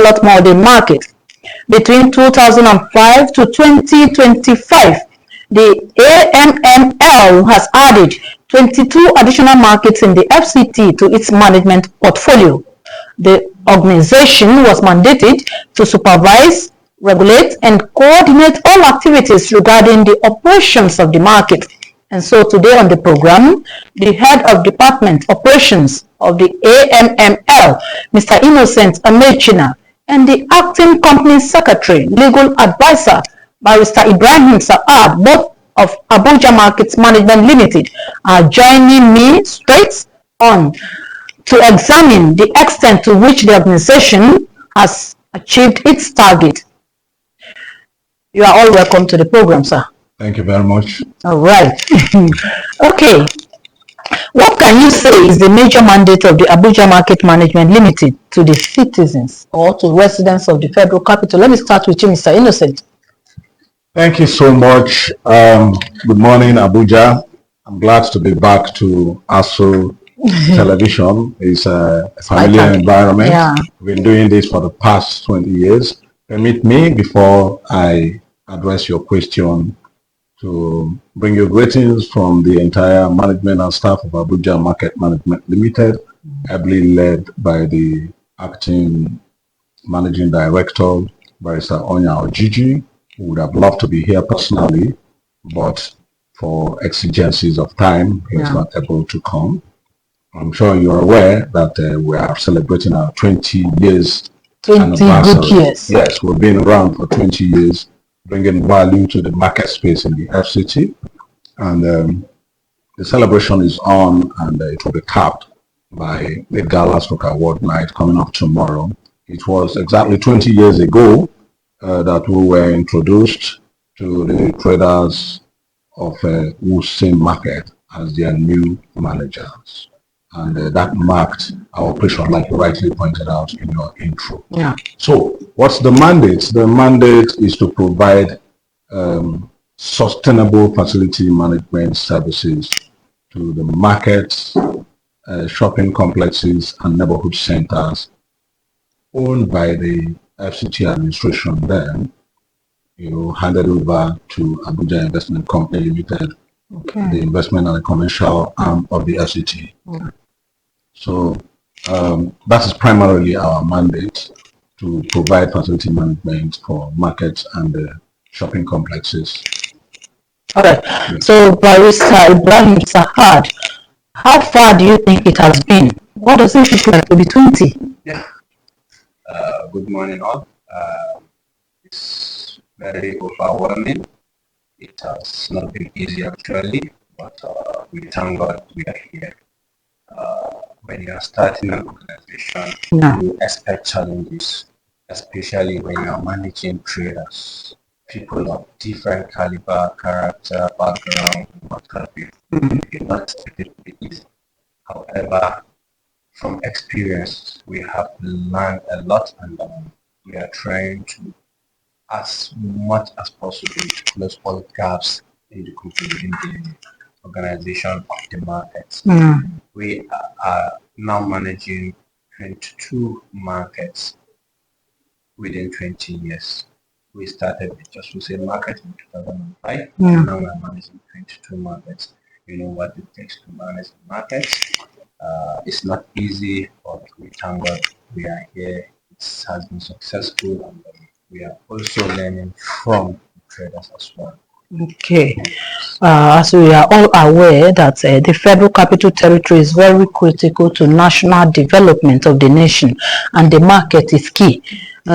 lot more the market. Between 2005 to 2025, the AMML has added 22 additional markets in the FCT to its management portfolio. The organization was mandated to supervise, regulate, and coordinate all activities regarding the operations of the market. And so today on the program, the head of department operations of the AMML, Mr. Innocent Amechina, and the acting company secretary, legal advisor, Barrister Ibrahim Saad, both of Abuja Markets Management Limited, are joining me straight on to examine the extent to which the organization has achieved its target. You are all welcome to the program, sir. Thank you very much. All right. Okay. What can you say is the major mandate of the Abuja Market Management Limited to the citizens or to residents of the Federal Capital? Let me start with you, Mr. Innocent. Thank you so much. Good morning, Abuja. I'm glad to be back to ASU Television. It's a familiar environment. Yeah. We've been doing this for the past 20 years. Permit me, before I address your question, to bring you greetings from the entire management and staff of Abuja Market Management Limited, ably led by the acting managing director, Barrister Onya Ojiji, who would have loved to be here personally, but for exigencies of time, he is not able to come. I'm sure you're aware that we are celebrating our 20 years 20 good years. Yes, we've been around for 20 years, bringing value to the market space in the FCT. And the celebration is on, and it will be capped by the Gala Stroke Award night coming up tomorrow. It was exactly 20 years ago that we were introduced to the traders of Wuse Market as their new managers. And that marked our operation, like you rightly pointed out in your intro. Yeah. So what's the mandate? The mandate is to provide sustainable facility management services to the markets, shopping complexes, and neighborhood centers owned by the FCT administration, then handed over to Abuja Investment Company Limited, the investment and the commercial arm of the FCT. Yeah. So that is primarily our mandate, to provide facility management for markets and shopping complexes. All right. Yeah. So, Barrister Ibrahim Saad, how far do you think it has been? What does it look like to be 20? Yeah. Good morning, all. It's very overwhelming. It has not been easy, actually, but we thank God we are here. When you are starting an organization, you expect challenges, especially when you are managing traders, people of different caliber, character, background, what have you. You're not expected to be easy. However, from experience, we have learned a lot, and we are trying to, as much as possible, to close all gaps in the organization of the markets. We are now managing 22 markets within 20 years. We started with just Wuse Market in 2005, and now we are managing 22 markets. You know what it takes to manage the markets. It's not easy, but we thank God we are here. It has been successful, and we are also learning from traders as well. Okay. As we are all aware that the Federal Capital Territory is very critical to national development of the nation, and the market is key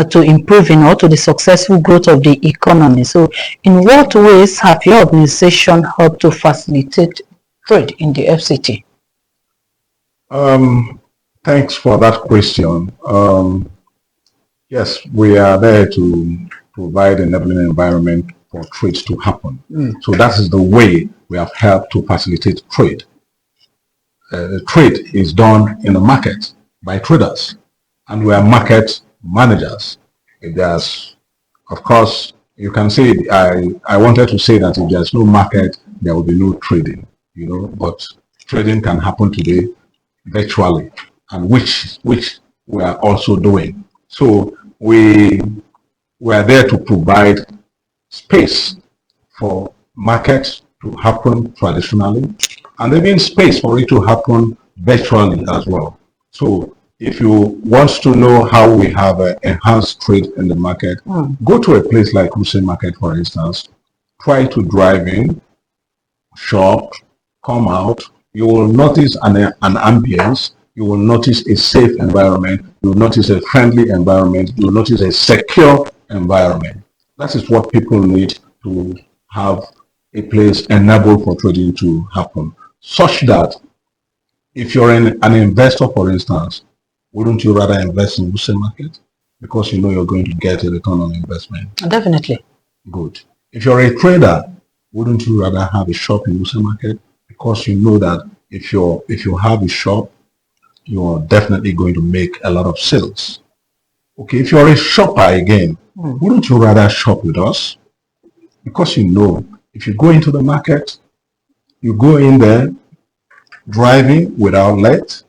to improving or to the successful growth of the economy. So in what ways have your organization helped to facilitate trade in the FCT? Thanks for that question. Yes, we are there to provide an enabling environment for trade to happen. So that is the way we have helped to facilitate trade. Trade is done in the market by traders, and we are market managers. If there's, of course, you can say, I wanted to say that if there's no market, there will be no trading, but trading can happen today virtually, and which we are also doing. So we are there to provide space for markets to happen traditionally, and even space for it to happen virtually as well. So if you want to know how we have enhanced trade in the market, go to a place like Wuse Market, for instance, try to drive in, shop, come out. You will notice an ambience. You will notice a safe environment. You will notice a friendly environment. You will notice a secure environment. That is what people need to have a place enabled for trading to happen, such that if you're an investor, for instance, wouldn't you rather invest in Wuse Market because you know you're going to get a return on investment? Definitely. Good. If you're a trader, wouldn't you rather have a shop in Wuse Market because you know that if you have a shop, you're definitely going to make a lot of sales. Okay, if you're a shopper again, wouldn't you rather shop with us? Because you know, if you go into the market, you go in there, driving without let,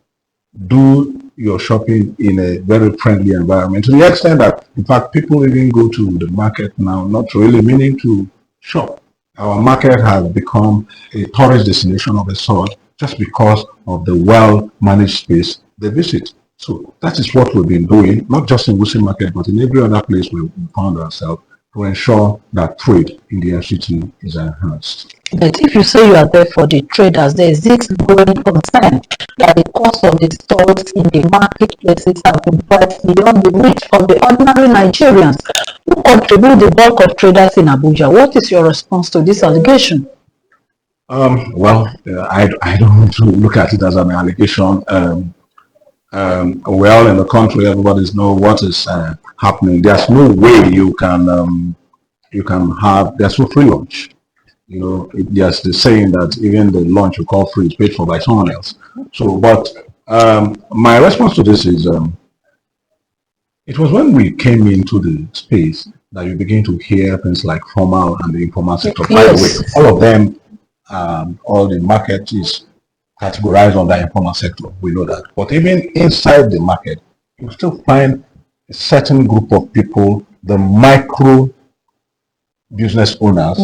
do your shopping in a very friendly environment, to the extent that, in fact, people even go to the market now, not really meaning to shop. Our market has become a tourist destination of a sort just because of the well-managed space they visit. So that is what we've been doing, not just in Wuse Market, but in every other place we found ourselves, to ensure that trade in the FCT is enhanced. But if you say you are there for the traders, there is this growing concern that the cost of the stores in the marketplaces have been priced beyond the reach of the ordinary Nigerians who contribute the bulk of traders in Abuja. What is your response to this allegation? I don't want to look at it as an allegation. Well, in the country, everybody's know what is happening. There's no way you can have, there's no free lunch. You know, there's the saying that even the lunch you call free is paid for by someone else. So, but my response to this is, it was when we came into the space that you begin to hear things like formal and the informal sector. By the way, all of them, all the market is categorized under informal sector. We know that. But even inside the market, you still find a certain group of people, the micro business owners,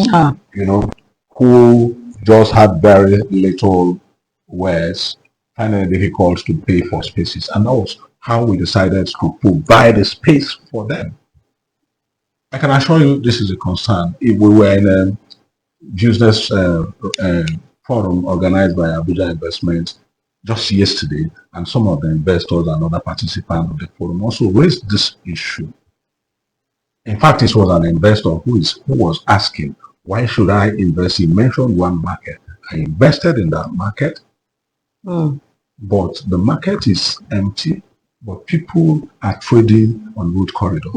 you know, who just had very little wares, finding it difficult to pay for spaces. And that was how we decided to provide a space for them. I can assure you this is a concern. If we were in a business forum organized by Abuja Investment just yesterday, and some of the investors and other participants of the forum also raised this issue. In fact, this was an investor who was asking, why should I invest? He mentioned one market. I invested in that market, but the market is empty, but people are trading on road corridors.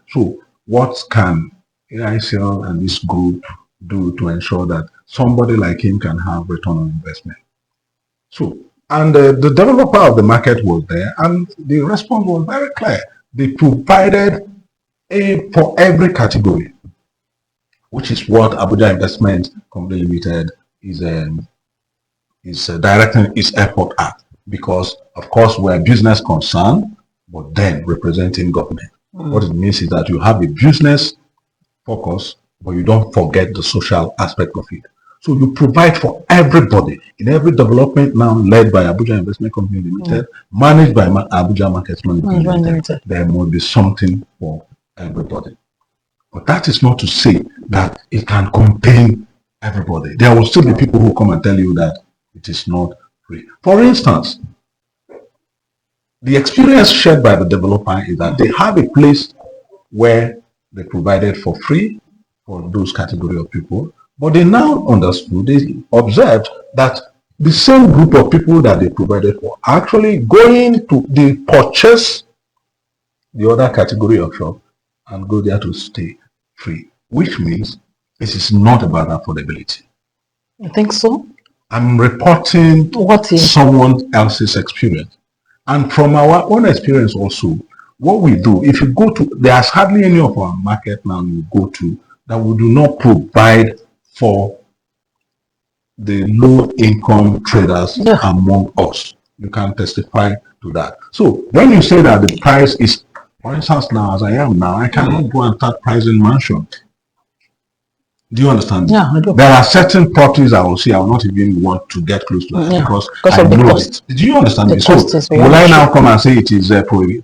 So what can AICL and this group do to ensure that somebody like him can have return on investment? So, and the developer of the market was there, and the response was very clear. They provided for every category, which is what Abuja Investment Company Limited is directing its effort at, because of course we're business concerned, but then representing government. What it means is that you have a business focus, but you don't forget the social aspect of it. So you provide for everybody in every development now led by Abuja Investment Company Limited, managed by Abuja Markets Management Limited. There must be something for everybody. But that is not to say that it can contain everybody. There will still be people who come and tell you that it is not free. For instance, the experience shared by the developer is that they have a place where they provided for free for those category of people, but they now understood, they observed that the same group of people that they provided for actually going to they purchase the other category of shop and go there to stay free, which means this is not about affordability. I think so. I'm reporting someone else's experience. And from our own experience also, what we do, if you go to, there's hardly any of our market now you go to that we do not provide for the low income traders among us. You can testify to that. So when you say that the price is For instance, now, as I am now, I cannot go and start pricing mansion. Do you understand? Yeah, I do. There are certain properties I will see I will not even want to get close to Yeah, because because I of the know cost. it. Do you understand The me? So, cost is will I beyond now issue. come and say it is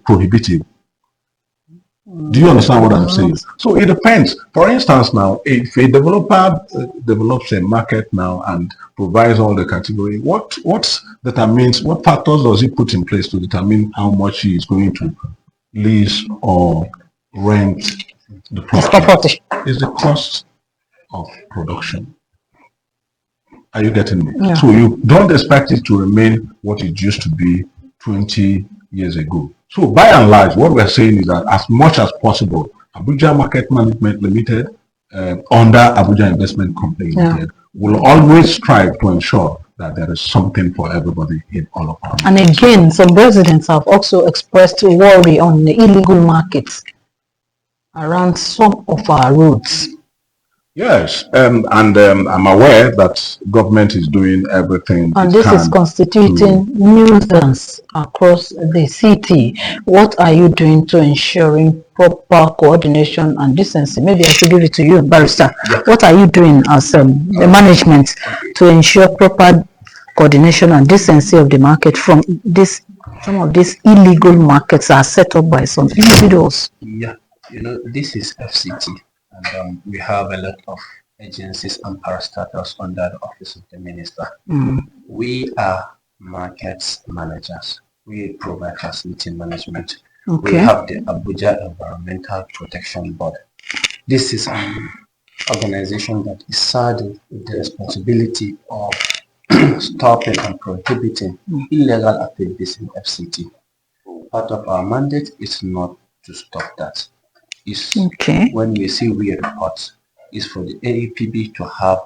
prohibitive? Do you understand what I'm saying? So it depends. For instance, now, if a developer develops a market now and provides all the category, what determines, what factors does he put in place to determine how much he is going to lease or rent the It's property? property. Is the cost of production. Are you getting me? Yeah. So you don't expect it to remain what it used to be 20 years ago. So by and large, what we're saying is that as much as possible, Abuja Market Management Limited, under Abuja Investment Company Limited, will always strive to ensure that there is something for everybody in all of our And again, some residents have also expressed worry on the illegal markets around some of our roads. Yes, and I'm aware that government is doing everything And it this is can constituting nuisance across the city. What are you doing to ensuring proper coordination and decency? Maybe I should give it to you, Barrister. Yeah. What are you doing as the management to ensure proper coordination and decency of the market from this? Some of these illegal markets are set up by some individuals. Yeah, you know, this is FCT, and we have a lot of agencies and parastatals under the office of the minister. We are markets managers. We provide facility management. We Okay. have the Abuja Environmental Protection Board. This is an organization that is saddled with the responsibility of stopping and prohibiting illegal activities in FCT. Part of our mandate is not to stop that. It's Okay. when we see weird reports, is for the AEPB to have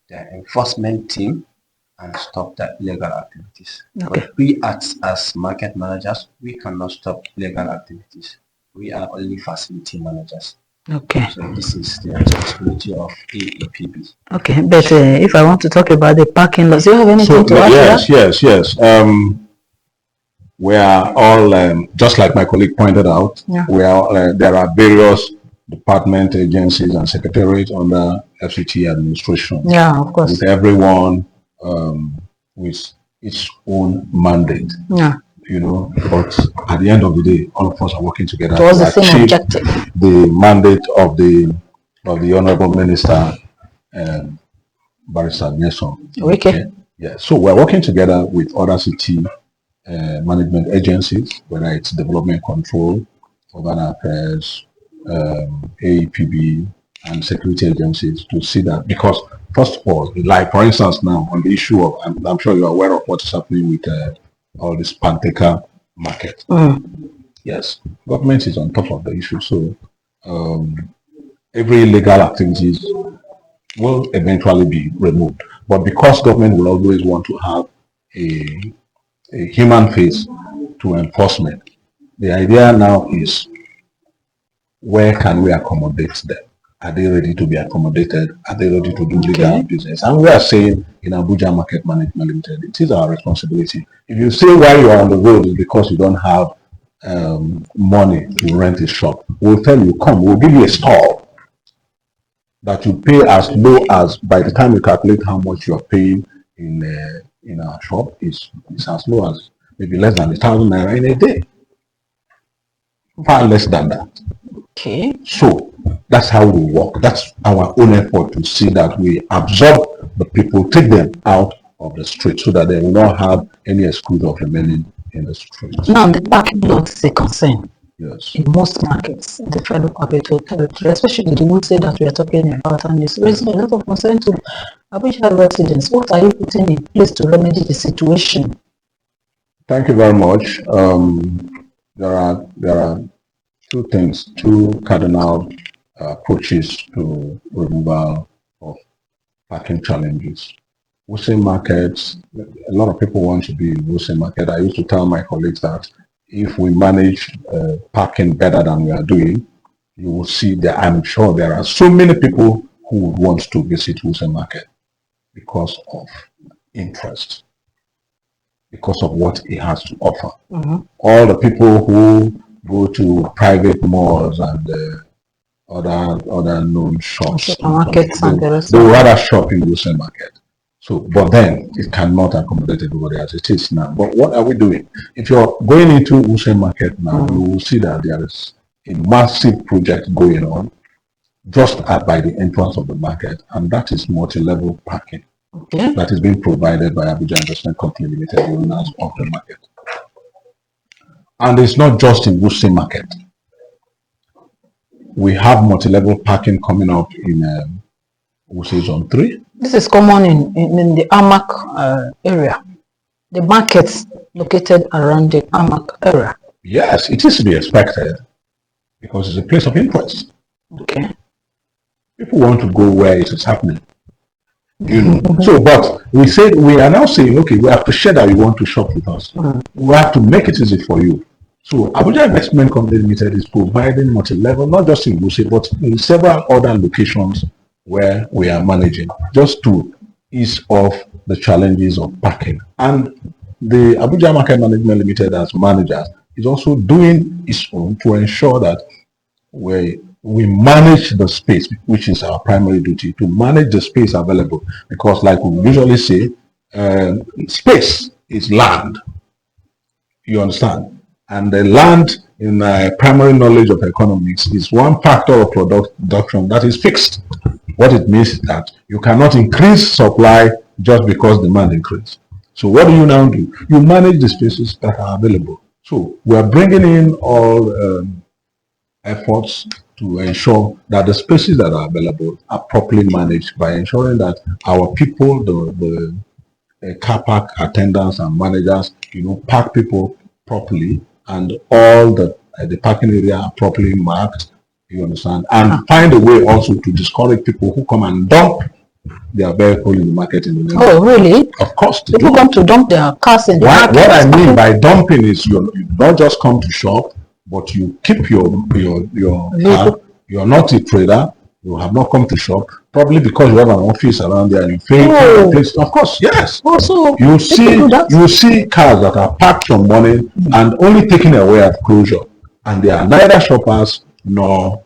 their enforcement team and stop the illegal activities. Okay. But we as market managers, we cannot stop illegal activities. We are only facility managers. Okay. So this is the responsibility of AEPB. Okay, but if I want to talk about the parking lots, do you have anything to add to that? yes. We are all, just like my colleague pointed out, we are, there are various department, agencies, and secretariats under FCT administration. Yeah, of course. With everyone with its own mandate. Yeah. You know, but at the end of the day, all of us are working together Towards to the same achieve objective. the mandate of the Honorable Minister, Barrister Nelson. Okay. Yeah. So we're working together with other city management agencies, whether it's development control, urban affairs, AEPB, and security agencies to see that, because first of all, like for instance now on the issue of, I'm sure you're aware of what's happening with all this Panteca market. Yes, government is on top of the issue, so every illegal activities will eventually be removed. But because government will always want to have a human face to enforcement, the idea now is, where can we accommodate them? Are they ready to be accommodated? Are they ready to do legal business? And we are saying in Abuja Market Management Limited, it is our responsibility. If you say why you are on the road is because you don't have money to rent a shop, we'll tell you, come, we'll give you a stall that you pay as low as, by the time you calculate how much you're paying in our shop, it's as low as maybe less than 1,000 naira in a day. Far less than that. Okay. So that's how we work. That's our own effort to see that we absorb the people, take them out of the street so that they will not have any excuse of remaining in the street. Now, the parking lot is a concern. Yes. In most markets, the federal capital territory, especially the ones that we are talking about, and it's raising a lot of concern to Abuja residents. What are you putting in place to remedy the situation? Thank you very much. There are two cardinal approaches to removal of parking challenges. Wholesale markets, a lot of people want to be in wholesale market. I used to tell my colleagues that if we manage parking better than we are doing, you will see that I'm sure there are so many people who would want to visit wholesale market because of interest, because of what it has to offer. All the people who go to private malls and other known shops. Supermarkets and the rest They of would it. rather shop in Wuse Market. So, but then it cannot accommodate everybody as it is now. But what are we doing? If you're going into Wuse Market now, you will see that there is a massive project going on just by the entrance of the market, and that is multi-level parking Okay. that is being provided by Abuja Investment Company Limited, the owners of the market. And it's not just in Wuse Market. We have multi-level parking coming up in Wuse Zone 3. This is common in the Amak area, the markets located around the Amak area. Yes, it is to be expected because it's a place of interest. Okay. People want to go where it is happening. You know. So, but we are now saying, okay, we appreciate that you want to shop with us. We have to make it easy for you. So, Abuja Investment Company Limited is providing multi-level, not just in Wuse, but in several other locations where we are managing, just to ease off the challenges of parking. And the Abuja Market Management Limited, as managers, is also doing its own to ensure that we manage the space, which is our primary duty, to manage the space available. Because like we usually say, space is land. You understand? And the land, in primary knowledge of economics, is one factor of production that is fixed. What it means is that you cannot increase supply just because demand increases. So what do you now do? You manage the spaces that are available. So we are bringing in all efforts to ensure that the spaces that are available are properly managed by ensuring that our people, the car park attendants and managers, park people properly, and all the parking area are properly marked. You understand? And find a way also to discourage people who come and dump their vehicle in the market in the neighborhood. Oh, really? Of course. People come to dump their cars in the market. What I mean by dumping is you don't just come to shop, but you keep your car. You're not a trader. You have not come to shop, probably because you have an office around there and you pay for the place. Of course, yes. Also, you see cars that are parked from morning and only taken away at closure, and they are neither shoppers nor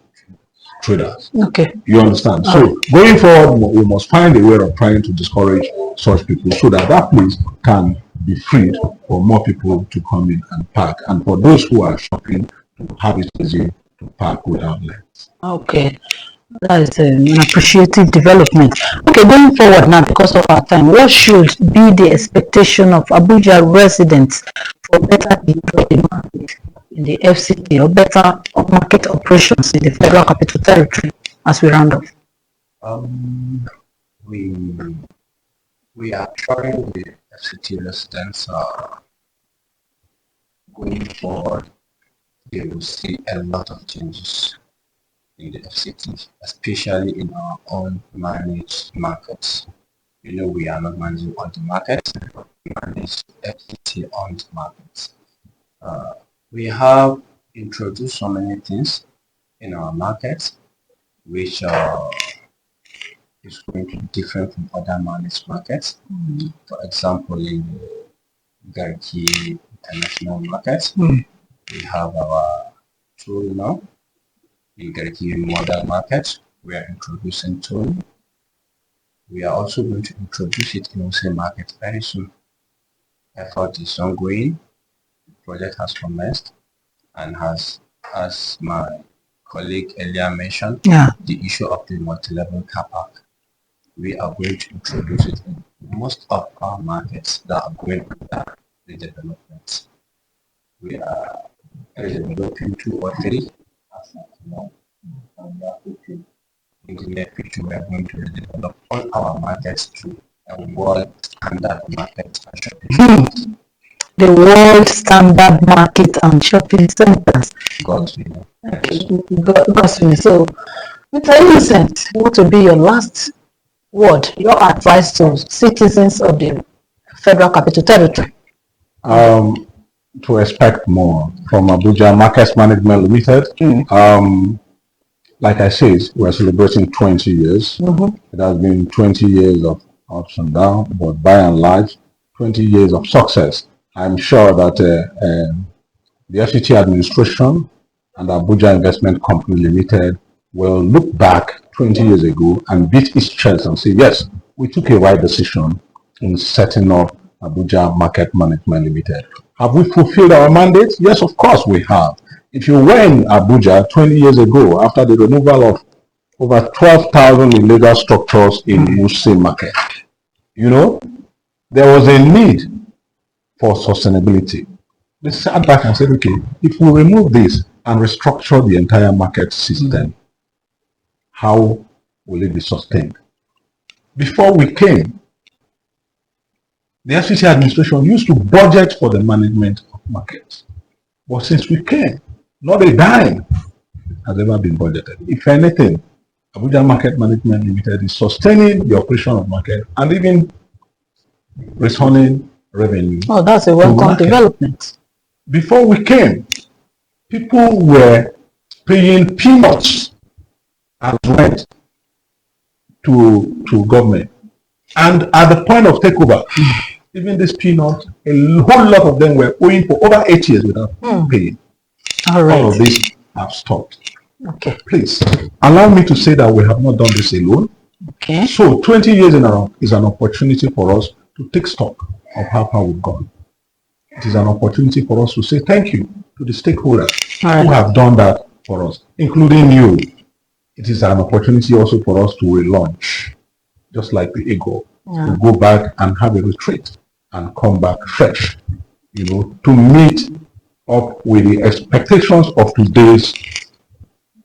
traders. Okay. You understand? So going forward, we must find a way of trying to discourage such people so that place can be freed for more people to come in and park, and for those who are shopping to have it easy to park without length. Okay. That is an appreciative development. Okay, going forward now, because of our time, what should be the expectation of Abuja residents for better demand in the FCT or better market operations in the Federal Capital Territory as we round off? We are trying the FCT residents going forward. They will see a lot of changes in the FCT, especially in our own managed markets. We are not managing all the markets, we manage FCT owned markets. We have introduced so many things in our markets, which is going to be different from other managed markets. For example, in the Garki International Market, we have our tool now. In Garki Modern Market, we are introducing tool. We are also going to introduce it in Wuse Market very soon. Effort is ongoing. The project has commenced, and as my colleague earlier mentioned, the issue of the multi-level car park. We are going to introduce it in most of our markets that are going under redevelopment. We are developing 2 or 3 as of now, and we are hoping in the near future we are going to redevelop all our markets to a world standard market and shopping centers. The world standard market and shopping centers. God's will. God's will. So, Mr. Innocent, what will be your last word, your advice to citizens of the Federal Capital Territory? To expect more from Abuja Markets Management Limited. Like I said, we're celebrating 20 years. It has been 20 years of ups and downs, but by and large, 20 years of success. I'm sure that the FCT administration and Abuja Investment Company Limited will look back 20 years ago and beat its chest and say, yes, we took a right decision in setting up Abuja Market Management Limited. Have we fulfilled our mandate? Yes, of course we have. If you were in Abuja 20 years ago, after the removal of over 12,000 illegal structures in Wuse Market, you know, there was a need for sustainability. They sat back and said, okay, if we remove this and restructure the entire market system, how will it be sustained? Before we came, the FCT administration used to budget for the management of markets. But since we came, not a dime has ever been budgeted. If anything, Abuja Market Management Limited is sustaining the operation of market and even returning revenue. Oh, that's a welcome development. Before we came, people were paying peanuts as rent to government. And at the point of takeover, even this peanuts, a whole lot of them were owing for over 8 years without paying. All right. All of this have stopped. Okay. Please, allow me to say that we have not done this alone. Okay. So 20 years in a row is an opportunity for us to take stock of how far we've gone. It is an opportunity for us to say thank you to the stakeholders who have done that for us, including you. It is an opportunity also for us to relaunch, just like the eagle, to go back and have a retreat and come back fresh, you know, to meet up with the expectations of today's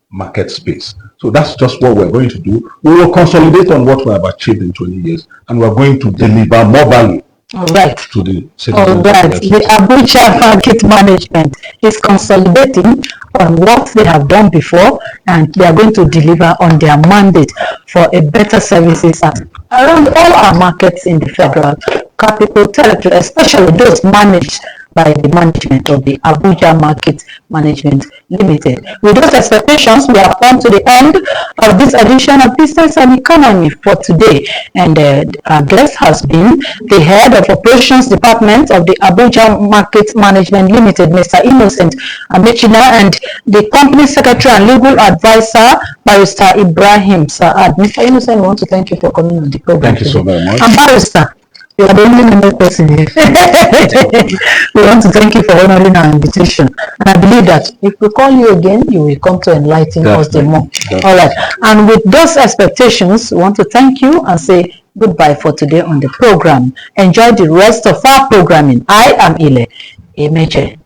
market space. So that's just what we're going to do. We will consolidate on what we have achieved in 20 years, and we're going to deliver more value All right. to the citizens. All right. The Abuja Market Management is consolidating on what they have done before, and they are going to deliver on their mandate for a better services around all our markets in the Federal Capital Territory, especially those managed by the management of the Abuja Market Management Limited. With those expectations, we have come to the end of this edition of Business and Economy for today. And our guest has been the Head of Operations Department of the Abuja Market Management Limited, Mr. Innocent Amechina, and the Company Secretary and Legal Advisor, Barrister Ibrahim Saad. Mr. Innocent, we want to thank you for coming on the program. Thank you so very much. And Barrister, you are the only member person here. We want to thank you for honoring our invitation. And I believe that if we call you again, you will come to enlighten us the more. All right. And with those expectations, we want to thank you and say goodbye for today on the program. Enjoy the rest of our programming. I am Ile Emeche.